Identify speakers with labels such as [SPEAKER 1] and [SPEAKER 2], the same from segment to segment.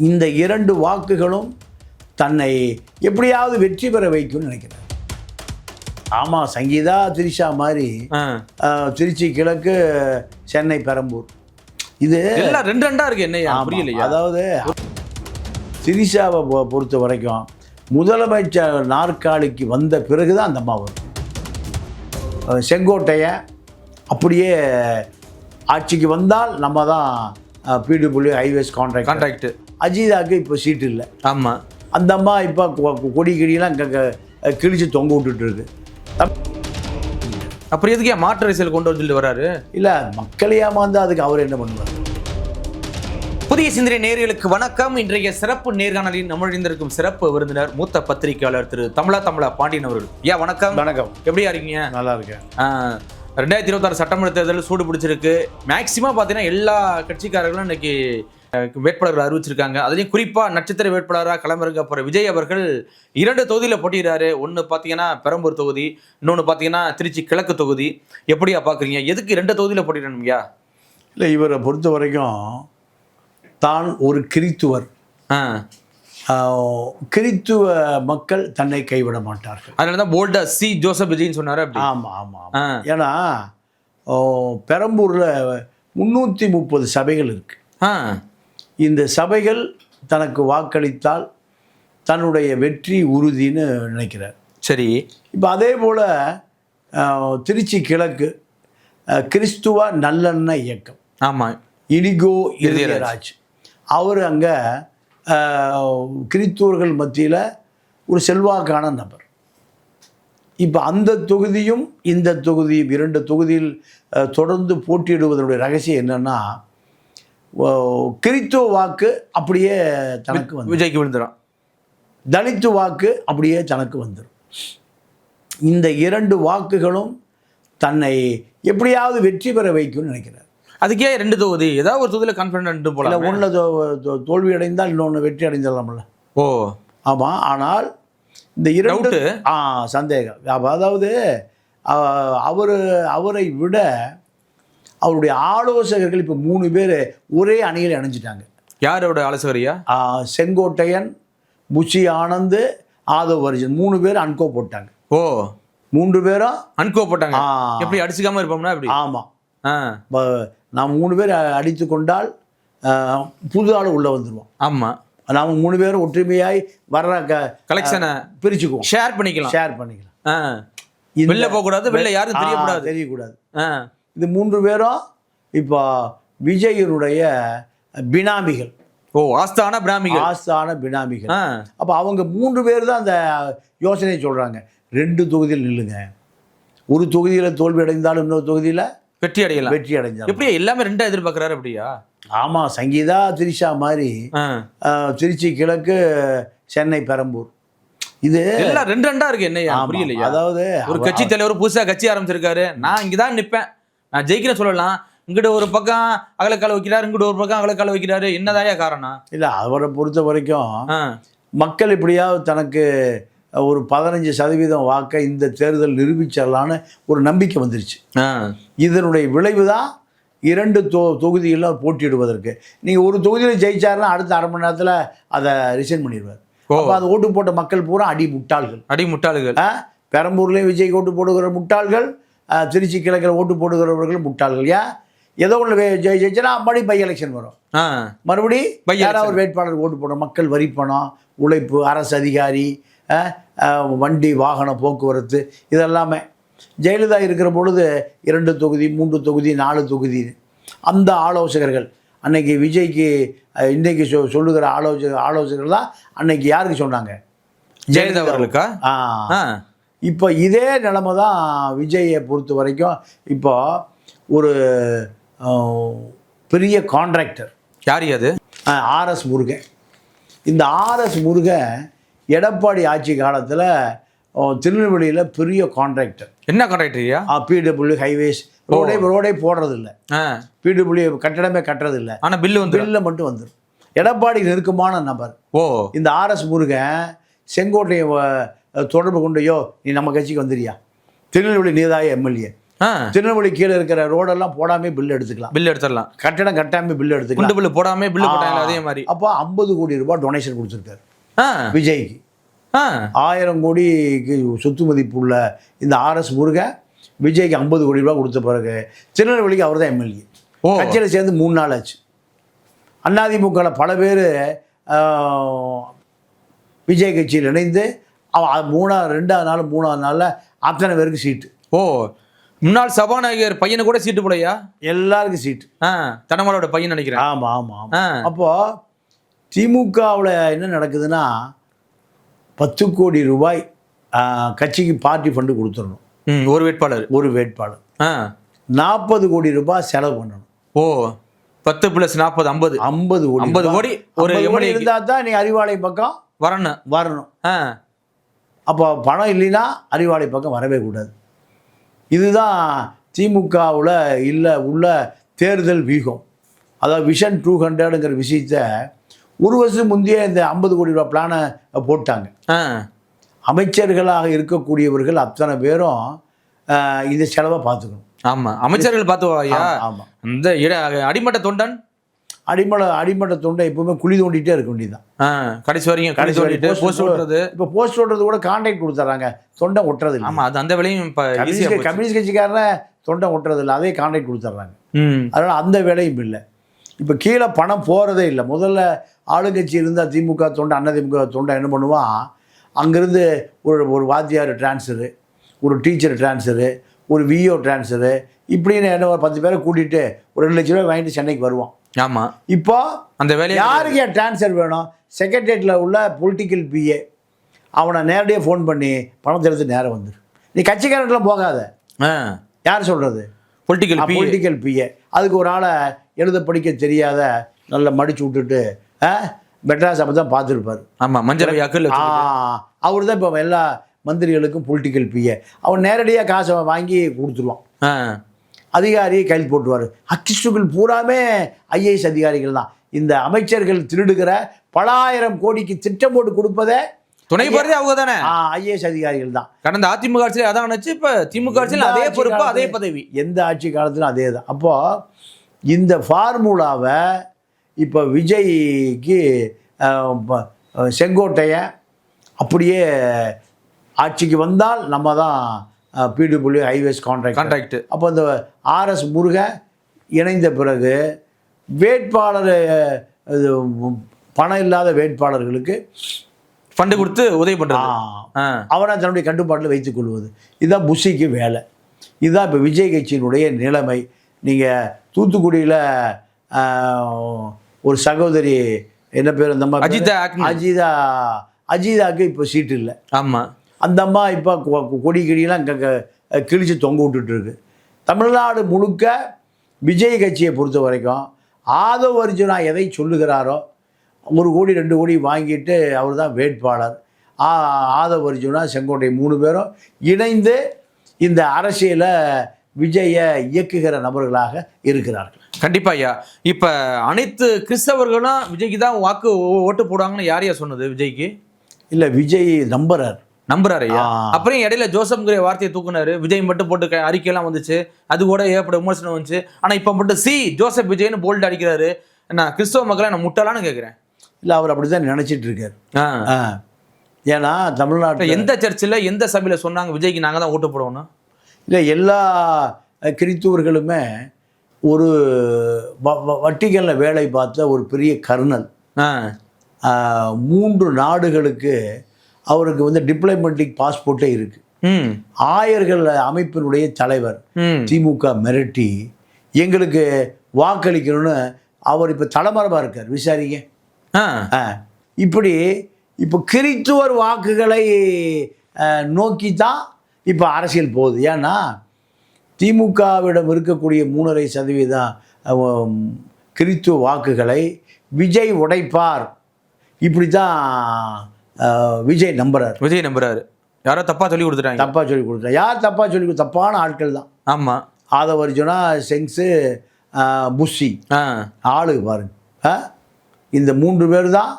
[SPEAKER 1] இந்த 2 வாக்குகளும் தன்னை எப்படியாவது வெற்றி பெற வைக்கும்னு நினைக்கிறேன். ஆமாம், சங்கீதா திரிஷா மாதிரி திருச்சி கிழக்கு, சென்னை பெரம்பூர், இது
[SPEAKER 2] எல்லாம் 2-2 இருக்கு. என்ன புரியலையா?
[SPEAKER 1] அதாவது திரிஷாவை பொறுத்த வரைக்கும் முதலமைச்சர் நாற்காலிக்கு வந்த பிறகுதான் அந்த அம்மா வரும். செங்கோட்டையன் அப்படியே ஆட்சிக்கு வந்தால் நம்ம தான் பிடபிள்யூ ஹைவேஸ் கான்ட்ராக்ட். அஜிதாக்கு இப்போ சீட்டு இல்லை. ஆமாம், அந்த அம்மா இப்போ கொடி கிடியெல்லாம் கிழிச்சு தொங்க விட்டுட்டு இருக்கு.
[SPEAKER 2] அப்புறம் எதுக்கு மாற்று அரசியல் கொண்டு வந்து சொல்லிட்டு வர்றாரு?
[SPEAKER 1] இல்லை, மக்கள் ஏமாந்து அதுக்கு அவர் என்ன பண்ணுவார்?
[SPEAKER 2] புதிய சிந்தனை நேயர்களுக்கு வணக்கம். இன்றைய சிறப்பு நேர்காணலில் நம்மழிந்திருக்கும் சிறப்பு விருந்தினர் மூத்த பத்திரிகையாளர் திரு தமிழா பாண்டியன் அவர்கள். வணக்கம்.
[SPEAKER 1] வணக்கம்.
[SPEAKER 2] எப்படியா இருக்கீங்க?
[SPEAKER 1] நல்லா இருக்கேன்.
[SPEAKER 2] 2026 சட்டமன்ற தேர்தல் சூடு பிடிச்சிருக்கு. மேக்சிமம் பார்த்தீங்கன்னா எல்லா கட்சிக்காரர்களும் இன்னைக்கு வேட்பாளர்கள் அறிவிச்சிருக்காங்க. அதுலேயும் குறிப்பாக நட்சத்திர வேட்பாளராக களமிறங்க போகிற விஜய் அவர்கள் 2 தொகுதியில் போட்டிடுறாரு. ஒன்று பார்த்தீங்கன்னா பெரம்பூர் தொகுதி, இன்னொன்று பார்த்தீங்கன்னா திருச்சி கிழக்கு தொகுதி. எப்படியா பார்க்குறீங்க? எதுக்கு 2 தொகுதியில் போட்டிடணும்யா?
[SPEAKER 1] இல்லை, இவரை பொறுத்த வரைக்கும் தான் ஒரு கிறித்துவர். கிறித்துவ மக்கள் தன்னை கைவிட மாட்டார்கள்.
[SPEAKER 2] அதனால தான் போல்டா சி ஜோசப் விஜய்னு சொன்னார்.
[SPEAKER 1] ஆமாம் ஆமாம். ஏன்னா பெரம்பூரில் 330 சபைகள் இருக்கு. இந்த சபைகள் தனக்கு வாக்களித்தால் தன்னுடைய வெற்றி உறுதின்னு நினைக்கிறார்.
[SPEAKER 2] சரி,
[SPEAKER 1] இப்போ அதே போல் திருச்சி கிழக்கு கிறிஸ்துவ நல்லெண்ணெய் இயக்கம்.
[SPEAKER 2] ஆமாம்,
[SPEAKER 1] இனிகோ இளையராஜ் அவர் அங்கே கிறிஸ்துவர்கள் மத்தியில் ஒரு செல்வாக்கான நபர். இப்போ அந்த தொகுதியும் இந்த தொகுதியும் 2 தொகுதியில் தொடர்ந்து போட்டியிடுவதனுடைய ரகசியம் என்னென்னா, கிறிஸ்துவ வாக்கு அப்படியே தனக்கு வந்து
[SPEAKER 2] விஜய்க்கு விழுந்துடும்,
[SPEAKER 1] தலித்து வாக்கு அப்படியே தனக்கு வந்துடும். இந்த 2 வாக்குகளும் தன்னை எப்படியாவது வெற்றி பெற வைக்கும்னு நினைக்கிறார்.
[SPEAKER 2] அதுக்கே 2 தொகுதி, ஏதாவது ஒரு தொகுதியில் கான்ஃபிடென்ட் போல.
[SPEAKER 1] ஒன்றில் தோல்வி அடைந்தால் இன்னொன்று வெற்றி அடைஞ்சிடலாம்ல.
[SPEAKER 2] ஓ
[SPEAKER 1] ஆமாம். ஆனால் இந்த 2 சந்தேகம். அதாவது அவரை விட அவருடைய ஆலோசகர்கள் இப்போ 3 பேர் ஒரே அணியில் இணைஞ்சிட்டாங்க.
[SPEAKER 2] யாரோட ஆலோசகரையா?
[SPEAKER 1] செங்கோட்டையன், புஷி ஆனந்த், ஆதவ் அர்ஜுன் 3 பேர் அன்கோ போட்டாங்க.
[SPEAKER 2] ஓ,
[SPEAKER 1] 3 பேரும்
[SPEAKER 2] அன்கோ போட்டாங்க. எப்படி அடிச்சுக்காம இருப்போம்னா எப்படி?
[SPEAKER 1] ஆமாம், நாம் 3 பேர் அடித்து கொண்டால் புது ஆள் உள்ளே வந்துடுவோம்.
[SPEAKER 2] ஆமாம்,
[SPEAKER 1] நாம் 3 பேரும் ஒற்றுமையாய் வர்ற
[SPEAKER 2] கலெக்ஷனை
[SPEAKER 1] பிரிச்சுக்குவோம்,
[SPEAKER 2] ஷேர் பண்ணிக்கலாம். வெளில போகக்கூடாது, வெளில யாரும் தெரியக்கூடாது.
[SPEAKER 1] இது 3 பேரும் இப்போ விஜயனுடைய பினாமிகள்.
[SPEAKER 2] ஓ, ஆஸ்தான
[SPEAKER 1] பினாமிகள். அப்போ அவங்க 3 பேர் தான் அந்த யோசனையை சொல்கிறாங்க. 2 தொகுதியில் நில்லுங்க, ஒரு தொகுதியில் தோல்வி அடைந்தாலும் இன்னொரு தொகுதியில் வெற்றி அடைஞ்சாலும்.
[SPEAKER 2] எப்படி எல்லாமே 2 எதிர்பார்க்குறாரு? அப்படியா?
[SPEAKER 1] ஆமாம், சங்கீதா திரிஷா மாதிரி திருச்சி கிழக்கு, சென்னை பெரம்பூர், இது
[SPEAKER 2] எல்லாம் 2-2 இருக்கு. என்ன புரியலையா?
[SPEAKER 1] அதாவது
[SPEAKER 2] ஒரு கட்சி தலைவர் புதுசாக கட்சி ஆரம்பிச்சிருக்காரு. நான் இங்கதான் நிற்பேன், நான் ஜெயிக்கிறேன் சொல்லலாம். இங்கிட்ட ஒரு பக்கம் அகலக்கால வைக்கிறாரு, இங்கிட்ட ஒரு பக்கம் அகலக்கால வைக்கிறாரு. என்னதாயா காரணம்? இல்லை, அவரை பொறுத்த வரைக்கும் மக்கள் இப்படியாவது தனக்கு ஒரு 15% வாக்கை இந்த தேர்தல் நிரூபிச்சிடலான்னு ஒரு நம்பிக்கை வந்துருச்சு. இதனுடைய விளைவு தான் 2 தொகுதிகளில் போட்டியிடுவதற்கு. நீங்கள் ஒரு தொகுதியில் ஜெயிச்சாருன்னா அடுத்த அரை மணி நேரத்தில் அதை ரிசைன் பண்ணிடுவார். அப்போ அது ஓட்டு போட்ட மக்கள் பூரா அடி முட்டாள்கள். பெரம்பூர்லேயும் விஜய்க்கு ஓட்டு போடுகிற முட்டாள்கள், திருச்சி கிழக்கில் ஓட்டு போடுகிறவர்கள் முட்டாள்கள். ஏதோ ஒன்று ஜெயிச்சா மறுபடியும் பை எலெக்ஷன் வரும். மறுபடியும் யாராவது ஒரு வேட்பாளர் ஓட்டு போடணும். மக்கள் வரி பணம், உழைப்பு, அரசு அதிகாரி, வண்டி வாகன போக்குவரத்து, இதெல்லாமே. ஜெயலலிதா இருக்கிற பொழுது 2 தொகுதி, 3 தொகுதி, 4 தொகுதி, அந்த ஆலோசகர்கள் அன்னைக்கு விஜய்க்கு இன்றைக்கு சொல்லுகிற ஆலோசகர்கள் தான் அன்னைக்கு யாருக்கு சொன்னாங்க? ஜெயலலிதா அவர்களுக்கா?
[SPEAKER 1] இப்போ இதே நிலைமை தான் விஜயை பொறுத்த வரைக்கும். இப்போ ஒரு பெரிய கான்ட்ராக்டர்.
[SPEAKER 2] யார் அது?
[SPEAKER 1] RS முருகன். இந்த RS முருகன் எடப்பாடி ஆட்சி காலத்தில் திருநெல்வேலியில் பெரிய கான்ட்ராக்டர்.
[SPEAKER 2] என்ன கான்ட்ராக்டரியா?
[SPEAKER 1] பிடபிள்யூ ஹைவேஸ் ரோடே போடுறதில்லை, பிடபிள்யூ கட்டடமே கட்டுறதில்லை.
[SPEAKER 2] ஆனால் பில்லு
[SPEAKER 1] மட்டும் வந்துடும். எடப்பாடி நெருக்கமான நபர். இந்த RS முருகன் செங்கோட்டையை தொடர்பு கொண்டையோ, நீ நம்ம கட்சிக்கு வந்துடுறியா, திருநெல்வேலி நீதாய எம்எல்ஏ, திருநெல்வேலி கீழே இருக்கிற ரோடெல்லாம் போடாமே பில் எடுத்துக்கலாம்,
[SPEAKER 2] பில் எடுத்துடலாம்,
[SPEAKER 1] கட்டடம் கட்டாமே பில் எடுத்துக்கலாம்,
[SPEAKER 2] பில் போடாமே பில் போட்டாங்க. அதே மாதிரி
[SPEAKER 1] அப்போ 50 கோடி ரூபாய் டொனேஷன் கொடுத்துருக்காரு விஜய்க்கு. 1000 கோடிக்கு சொத்து மதிப்பு உள்ள இந்த RS முருகன் விஜய்க்கு 50 கோடி ரூபாய் கொடுத்த பிறகு திருநெல்வேலிக்கு அவர் தான் MLA. கட்சியில் சேர்ந்து 3 நாள் ஆச்சு. அதிமுகவில் பல பேர் விஜய் கட்சியில் இணைந்து ரெண்டாவது நாள் 3வது நாளில் அத்தனை பேருக்கு சீட்டு.
[SPEAKER 2] முன்னாள் சபாநாயகர் பையனு கூட சீட்டு போலையா? எல்லாருக்கும்
[SPEAKER 1] சீட்டு.
[SPEAKER 2] தனமாலோட பையன் நினைக்கிறேன்.
[SPEAKER 1] ஆமாம் ஆமாம் ஆமாம். அப்போது திமுகவில் என்ன நடக்குதுன்னா 10 கோடி ரூபாய் கட்சிக்கு பார்ட்டி ஃபண்டு கொடுத்துடணும்.
[SPEAKER 2] ஒரு வேட்பாளர்
[SPEAKER 1] 40 கோடி ரூபாய் செலவு பண்ணணும்.
[SPEAKER 2] 10 + 40 50 கோடி ஒரு
[SPEAKER 1] எம்எல்ஏ இருந்தால் தான் நீ அறிவாலயம் பக்கம் வரணும். அப்போ பணம் இல்லைன்னா அறிவாலயம் பக்கம் வரவே கூடாது. இதுதான் திமுகவில் உள்ள தேர்தல் வியூகம். அதாவது விஷன் 200ங்கிற விஷயத்தை ஒரு வருஷம் முந்தைய இந்த 50 கோடி ரூபாய் பிளானை போட்டாங்க. அமைச்சர்களாக இருக்கக்கூடியவர்கள் அத்தனை பேரும் இந்த செலவை பார்த்துக்கணும்.
[SPEAKER 2] ஆமாம், அமைச்சர்கள் பார்த்துவாயா? ஆமாம். இந்த அடிமட்ட தொண்டன்
[SPEAKER 1] அடிமட்ட தொண்டை எப்பவுமே குழி தோண்டிகிட்டே இருக்க வேண்டியதுதான்.
[SPEAKER 2] கடைசி வரைக்கும் போஸ்ட் ஓட்டுறது.
[SPEAKER 1] இப்போ போஸ்ட் ஓட்டுறது கூட கான்ட்ராக்ட் கொடுத்துட்றாங்க, தொண்டை ஒட்டுறது இல்லை.
[SPEAKER 2] ஆமாம், அது அந்த வேலையும் இப்போ
[SPEAKER 1] கம்யூனிஸ்ட் கட்சிக்காரன தொண்டை ஒட்டுறது இல்லை, அதே கான்ட்ராக்ட் கொடுத்துட்றாங்க. அதனால் அந்த வேலையும் இல்லை. இப்போ கீழே பணம் போகிறதே இல்லை. முதல்ல ஆளுங்கட்சி இருந்தால் திமுக தொண்டை அதிமுக தொண்டை என்ன பண்ணுவான், அங்கேருந்து ஒரு வாத்தியார் டிரான்ஸ்ஃபரு, ஒரு டீச்சர் டிரான்ஸ்ஃபரு, ஒரு விஓ டிரான்ஸ்ஃபரு, இப்படின்னு என்ன ஒரு 10 பேரை கூட்டிகிட்டு ஒரு 2 லட்ச ரூபாய் வாங்கிட்டு சென்னைக்கு வருவான்.
[SPEAKER 2] ஆமாம்.
[SPEAKER 1] இப்போ
[SPEAKER 2] அந்த வேலையை
[SPEAKER 1] யாருக்கு டிரான்ஸ்ஃபர் வேணும்? செக்ரட்டரியேட்டில் உள்ள பொலிட்டிக்கல் PA அவனை நேரடியாக ஃபோன் பண்ணி பணத்தை எடுத்து நேரம் வந்துடு. நீ கட்சிக்காரங்களாம் போகாத. யார் சொல்கிறது? Political PA. அதுக்கு ஒரு ஆளை எழுத படிக்க தெரியாத நல்லா மடிச்சு விட்டுட்டு மெட்ராஸ் அப்போ தான் பார்த்துருப்பார்.
[SPEAKER 2] ஆமாம், மஞ்சள்
[SPEAKER 1] அவர் தான் இப்போ எல்லா மந்திரிகளுக்கும் பொலிட்டிக்கல் PA. அவன் நேரடியாக காசை வாங்கி கொடுத்துருவான். அதிகாரியை கையில் போட்டுருவார். அக்கிஸ்டுகள் பூராமே IAS அதிகாரிகள் தான். இந்த அமைச்சர்கள் திருடுகிற பல ஆயிரம் கோடிக்கு திட்டம் போட்டு கொடுப்பதே
[SPEAKER 2] துணை போறதே அவங்க தானே,
[SPEAKER 1] IAS அதிகாரிகள் தான்.
[SPEAKER 2] கடந்த அதிமுக ஆட்சியில் அதான் நினச்சி இப்போ திமுக ஆட்சியில் அதே பொறுப்பு அதே பதவி,
[SPEAKER 1] எந்த ஆட்சி காலத்திலும் அதே தான். அப்போது இந்த ஃபார்முலாவை இப்போ விஜய்க்கு செங்கோட்டையன் அப்படியே ஆட்சிக்கு வந்தால் நம்ம தான் PWD ஹைவேஸ் கான்ட்ராக்ட். அப்போ இந்த RS முருகன் இணைந்த பிறகு வேட்பாளர் பணம் இல்லாத வேட்பாளர்களுக்கு
[SPEAKER 2] ஃபண்டு கொடுத்து உதவி பண்ணுறாங்க.
[SPEAKER 1] அவனை தன்னுடைய கட்டுப்பாட்டில் வைத்துக் கொள்வது, இதுதான் புஷிக்கு வேலை. இதுதான் இப்போ விஜய் கட்சியினுடைய நிலைமை. நீங்கள் தூத்துக்குடியில் ஒரு சகோதரி என்ன பேர், அந்த அஜிதாக்கு இப்போ சீட்டு இல்லை.
[SPEAKER 2] ஆமாம்,
[SPEAKER 1] அந்த அம்மா இப்போ கொடி கிடியெல்லாம் கிழிச்சு தொங்க விட்டுட்டுருக்கு. தமிழ்நாடு முழுக்க விஜய் கட்சியை பொறுத்த வரைக்கும் ஆதவ் அர்ஜுனா எதை சொல்லுகிறாரோ 1 கோடி 2 கோடி வாங்கிட்டு அவர் தான் வேட்பாளர். ஆதவ் அர்ஜுனா செங்கோட்டை 3 பேரும் இணைந்து இந்த அரசியலை விஜயை இயக்குகிற நபர்களாக இருக்கிறார்கள்.
[SPEAKER 2] கண்டிப்பா ஐயா. இப்போ அனைத்து கிறிஸ்தவர்களும் விஜய்க்கு தான் ஓட்டு போடுவாங்கன்னு யாரையா சொன்னது? விஜய்க்கு
[SPEAKER 1] இல்லை, விஜய் நம்புறாரு
[SPEAKER 2] ஐயா. அப்புறம் இடையில ஜோசப்ங்கிற வார்த்தையை தூக்குனாரு, விஜய் மட்டும் போட்டு அறிக்கையெல்லாம் வந்துச்சு, அது கூட ஏற்பட விமர்சனம் வந்துச்சு. ஆனால் இப்போ மட்டும் ஜோசப் விஜய்னு போல்ட் அடிக்கிறாரு. நான் கிறிஸ்தவ மக்களை நான் முட்டலான்னு கேட்குறேன்.
[SPEAKER 1] இல்லை, அவர் அப்படி தான் நினச்சிட்டு இருக்காரு. ஏன்னா தமிழ்நாட்டில்
[SPEAKER 2] எந்த சர்ச்சில் எந்த சபையில் சொன்னாங்க விஜய்க்கு நாங்கள் தான் ஓட்டு போடணும்?
[SPEAKER 1] இல்லை, எல்லா கிறிஸ்துவர்களுமே ஒரு வட்டிகளில் வேலை பார்த்த ஒரு பெரிய கர்னல் 3 நாடுகளுக்கு அவருக்கு வந்து டிப்ளமேட்டிக் பாஸ்போர்ட்டே இருக்கு. 1000 அமைப்பினுடைய தலைவர். திமுக மிரட்டி எங்களுக்கு வாக்களிக்கணும்னு அவர் இப்போ தலைமறைவாக இருக்கார். விசாரிங்க. இப்படி இப்போ கிறித்துவர் வாக்குகளை நோக்கி தான் இப்போ அரசியல் போகுது. ஏன்னா திமுகவிடம் இருக்கக்கூடிய 3.5% கிறித்துவ வாக்குகளை விஜய் உடைப்பார். இப்படி தான் விஜய் நம்புறாரு.
[SPEAKER 2] யாரோ தப்பாக சொல்லி கொடுத்துட்டாங்க.
[SPEAKER 1] யார் தப்பாக சொல்லி தப்பான ஆட்கள் தான்.
[SPEAKER 2] ஆமாம்,
[SPEAKER 1] ஆதவ் அர்ஜுனா, செங்ஸு, புஷி ஆளு பாருங்க. இந்த 3 பேர் தான்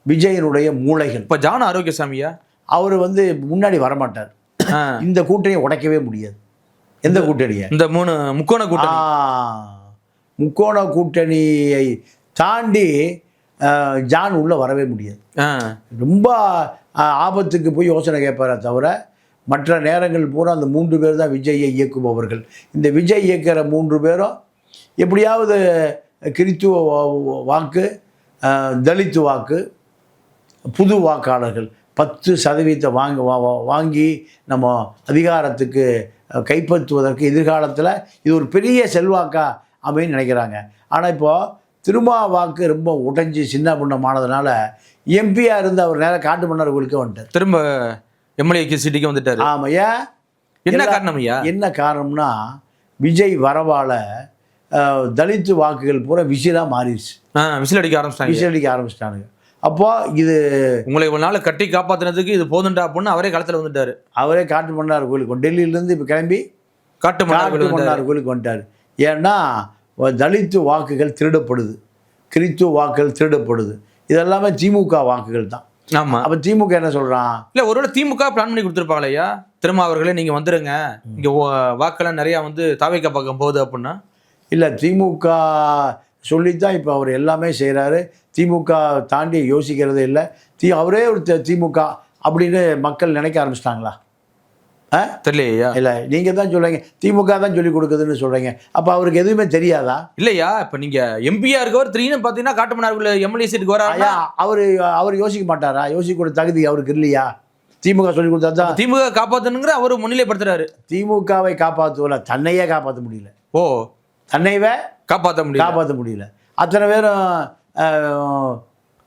[SPEAKER 1] விஜயனுடைய மூளைகள்.
[SPEAKER 2] இப்போ ஜான ஆரோக்கியசாமியா,
[SPEAKER 1] அவர் வந்து முன்னாடி வரமாட்டார். இந்த கூட்டணியை உடைக்கவே முடியாது. எந்த கூட்டணியை?
[SPEAKER 2] இந்த 3 முக்கோண கூட்டணி.
[SPEAKER 1] முக்கோண கூட்டணியை தாண்டி ஜான் உள்ள வரவே முடியாது. ரொம்ப ஆபத்துக்கு போய் யோசனை கேட்பாரே தவிர மற்ற நேரங்கள் பூரா அந்த 3 பேர் தான் விஜயை இயக்குபவர்கள். இந்த விஜய் இயக்கிற 3 பேரும் எப்படியாவது கிறித்துவ வாக்கு, தலித்து வாக்கு, புது வாக்காளர்கள் 10% வாங்கி நம்ம அதிகாரத்துக்கு கைப்பற்றுவதற்கு எதிர்காலத்தில் இது ஒரு பெரிய செல்வாக்கா அப்படின்னு நினைக்கிறாங்க. ஆனால் இப்போது திருமா வாக்கு ரொம்ப உடைஞ்சி சின்ன பின்னமானதுனால எம்பியாக இருந்து அவர் நேரம் காட்டு மன்னர் கோயிலுக்கு வந்துட்டார்.
[SPEAKER 2] திரும்ப எம்எல்ஏ சீட்டுக்கு வந்துட்டார்.
[SPEAKER 1] ஆமாம். ஏன்?
[SPEAKER 2] என்ன காரணம் ஐயா?
[SPEAKER 1] என்ன காரணம்னா விஜய் வரவால தலித்து வாக்குகள் பூரா விசிலாக மாறிடுச்சு.
[SPEAKER 2] விசில் அடிக்க
[SPEAKER 1] ஆரம்பிச்சிட்டானுங்க. அப்போ இது
[SPEAKER 2] உங்களை ஒரு நாள் கட்டி காப்பாற்றினதுக்கு இது போதுண்டா அப்படின்னு அவரே களத்தில் வந்துட்டார்.
[SPEAKER 1] அவரே காட்டு மன்னார் கோயிலுக்கு டெல்லியிலேருந்து இப்போ கிளம்பி காட்டு மன்னார் கோயிலுக்கு வந்துட்டார். ஏன்னா தலித்து வாக்குகள் திருடப்படுது, கிறித்துவ வாக்குகள் திருடப்படுது. இதெல்லாமே திமுக வாக்குகள் தான்.
[SPEAKER 2] ஆமாம்.
[SPEAKER 1] அப்போ திமுக என்ன சொல்கிறான்?
[SPEAKER 2] இல்லை, ஒருவேளை திமுக பிளான் பண்ணி கொடுத்துருப்பாங்களே ஐயா, திருமாவர்களே நீங்கள் வந்துடுங்க, இங்கே வாக்கெல்லாம் நிறையா வந்து தாவேக்கா பக்கம் போகுது அப்படின்னா.
[SPEAKER 1] இல்லை, திமுக சொல்லித்தான் இப்போ அவர் எல்லாமே செய்கிறாரு. திமுக தாண்டி யோசிக்கிறதே இல்லை. அவரே ஒரு திமுக அப்படின்னு மக்கள் நினைக்க ஆரம்பிச்சிட்டாங்களா?
[SPEAKER 2] தெரியலையா?
[SPEAKER 1] இல்லை, நீங்கள் தான் சொல்கிறீங்க திமுக தான் சொல்லி கொடுக்குதுன்னு சொல்கிறீங்க. அப்போ அவருக்கு எதுவுமே தெரியாதா?
[SPEAKER 2] இல்லையா, இப்போ நீங்கள் எம்பியாக இருக்கவர் திடீர்னு பார்த்தீங்கன்னா காட்டுமன்னார்குள்ள எம்எல்ஏ சீட்டுக்கு வராயா?
[SPEAKER 1] அவர் யோசிக்க மாட்டாரா? யோசிக்க தகுதி அவருக்கு இல்லையா? திமுக சொல்லி கொடுத்தா தான்
[SPEAKER 2] திமுக காப்பாற்றணுங்கிற அவர் முன்னிலைப்படுத்துறாரு.
[SPEAKER 1] திமுகவை காப்பாற்றுவல, தன்னையே காப்பாற்ற முடியல. தன்னைவே காப்பாற்ற முடியல. அத்தனை பேரும்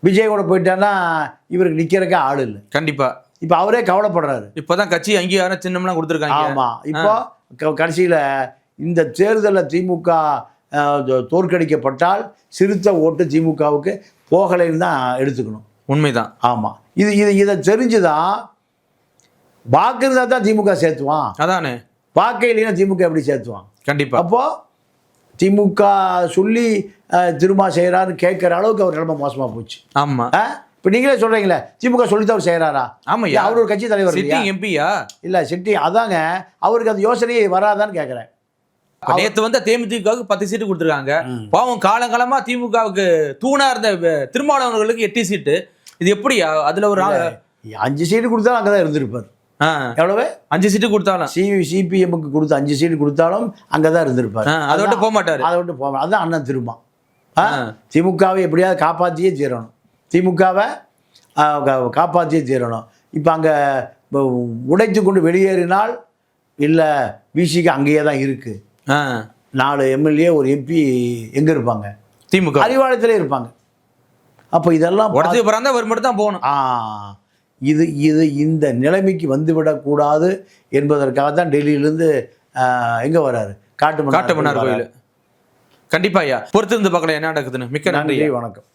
[SPEAKER 1] விஜய் கூட போயிட்டான்னா இவருக்கு நிற்கிறக்கே ஆள் இல்லை.
[SPEAKER 2] கண்டிப்பாக.
[SPEAKER 1] இப்போ அவரே கவலைப்படுறாரு.
[SPEAKER 2] இப்போதான் கட்சி அங்கீகாரம் சின்னம்லாம் கொடுத்துருக்காங்க.
[SPEAKER 1] ஆமாம். இப்போ கடைசியில் இந்த தேர்தலில் திமுக தோற்கடிக்கப்பட்டால் சிறுத்த ஓட்டு திமுகவுக்கு போகலைன்னு தான் எடுத்துக்கணும்.
[SPEAKER 2] உண்மைதான்.
[SPEAKER 1] ஆமாம். இதை தெரிஞ்சுதான் வாக்கு இருந்தால் தான் திமுக சேர்த்துவான்.
[SPEAKER 2] அதானே,
[SPEAKER 1] வாக்கு இல்லைன்னா திமுக எப்படி சேர்த்துவான்?
[SPEAKER 2] கண்டிப்பாக.
[SPEAKER 1] அப்போது திமுக சொல்லி திரும்ப செய்கிறாருன்னு கேட்குற அளவுக்கு அவர் நிலைமை மோசமாக போச்சு.
[SPEAKER 2] ஆமாம்.
[SPEAKER 1] இப்போ நீங்களே சொல்கிறீங்களே திமுக சொல்லித்தான் அவர் செய்கிறாரா?
[SPEAKER 2] ஆமாம்.
[SPEAKER 1] அவர் ஒரு கட்சி தலைவர்
[SPEAKER 2] எம்பியா?
[SPEAKER 1] இல்லை, சிட்டி. அதாங்க, அவருக்கு அந்த யோசனையே வராதான்னு கேட்குறேன்.
[SPEAKER 2] நேற்று வந்து தேமுதிகவுக்கு 10 சீட்டு கொடுத்துருக்காங்க. பாவம் காலங்காலமாக திமுகவுக்கு தூணா இருந்த திருமாவளவர்களுக்கு 8 சீட்டு. இது எப்படியா? அதில் ஒரு
[SPEAKER 1] 5 சீட்டு கொடுத்தாலும் அங்கே தான் இருந்திருப்பார். எவ்வளவு? 5
[SPEAKER 2] சீட்டு கொடுத்தாலும்
[SPEAKER 1] சிபிஎம்முக்கு கொடுத்து 5 சீட்டு கொடுத்தாலும் அங்கே தான் இருந்திருப்பார்.
[SPEAKER 2] அதை விட்டு போக மாட்டார்.
[SPEAKER 1] அதை விட்டு போக. அதுதான் அண்ணன் திரும்ப திமுகவை எப்படியாவது காப்பாற்றியே தீரணும். திமுகவை காப்பாற்றியே தீரணும். இப்போ அங்கே உடைத்து கொண்டு வெளியேறினால் இல்லை, விசிக்கு அங்கேயே தான் இருக்குது. 4 எம்எல்ஏ ஒரு எம்பி எங்கே இருப்பாங்க? திமுக அறிவாலயத்திலே இருப்பாங்க. அப்போ இதெல்லாம்
[SPEAKER 2] உடச்சி பிறந்தா ஒரு மட்டும் தான் போகணும்.
[SPEAKER 1] இது இந்த நிலைமைக்கு வந்துவிடக்கூடாது என்பதற்காக தான் டெல்லியிலேருந்து எங்கே வர்றாரு? காட்டு மன்னார் கோயில்.
[SPEAKER 2] கண்டிப்பா ஐயா, பொறுத்திருந்து பார்க்கலாம் என்ன நடக்குதுன்னு. மிக்க நன்றி,
[SPEAKER 1] வணக்கம்.